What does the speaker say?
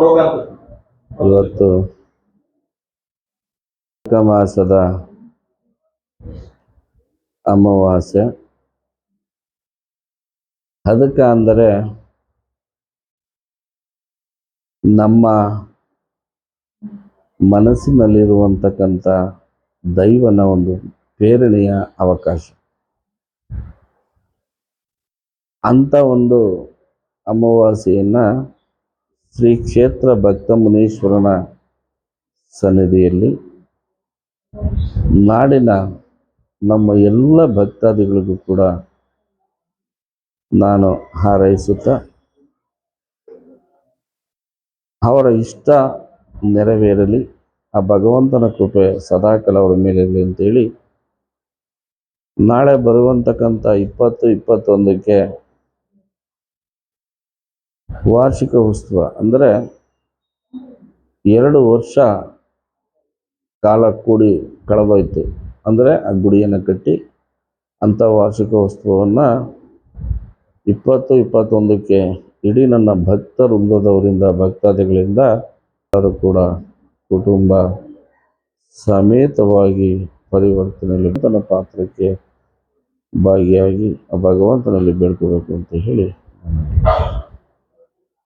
ಇವತ್ತು ಮಾಸದ ಅಮಾವಾಸ್ಯೆ. ಅದಕ್ಕೆ ಅಂದರೆ ನಮ್ಮ ಮನಸ್ಸಿನಲ್ಲಿರುವಂತಕ್ಕಂಥ ದೈವನ ಒಂದು ಪ್ರೇರಣೆಯ ಅವಕಾಶ. ಅಂತ ಒಂದು ಅಮಾವಾಸ್ಯೆಯನ್ನ ಶ್ರೀ ಕ್ಷೇತ್ರ ಭಕ್ತ ಮುನೀಶ್ವರನ ಸನ್ನಿಧಿಯಲ್ಲಿ ನಾಡಿನ ನಮ್ಮ ಎಲ್ಲ ಭಕ್ತಾದಿಗಳಿಗೂ ಕೂಡ ನಾನು ಹಾರೈಸುತ್ತಾ ಅವರ ಇಷ್ಟ ನೆರವೇರಲಿ, ಆ ಭಗವಂತನ ಕೃಪೆ ಸದಾಕಾಲ ಅವರ ಮೇಲೆ ಇರಲಿ ಅಂತೇಳಿ ನಾಳೆ ಬರುವಂತಕ್ಕಂಥ 20-21ಕ್ಕೆ ವಾರ್ಷಿಕ ಉತ್ಸವ ಅಂದರೆ 2 ವರ್ಷ ಕಾಲ ಕೂಡಿ ಕಳೆದೋಯ್ತು. ಅಂದರೆ ಆ ಗುಡಿಯನ್ನು ಕಟ್ಟಿ ಅಂಥ ವಾರ್ಷಿಕ ಉತ್ಸವವನ್ನು 20-21ಕ್ಕೆ ಇಡೀ ನನ್ನ ಭಕ್ತ ವೃಂದದವರಿಂದ ಭಕ್ತಾದಿಗಳಿಂದ ಎಲ್ಲರೂ ಕೂಡ ಕುಟುಂಬ ಸಮೇತವಾಗಿ ಪರಿವರ್ತನೆಯಲ್ಲಿ ತನ್ನ ಪಾತ್ರಕ್ಕೆ ಭಾಗಿಯಾಗಿ ಆ ಭಗವಂತನಲ್ಲಿ ಬೇಡ್ಕೋಬೇಕು ಅಂತ ಹೇಳಿ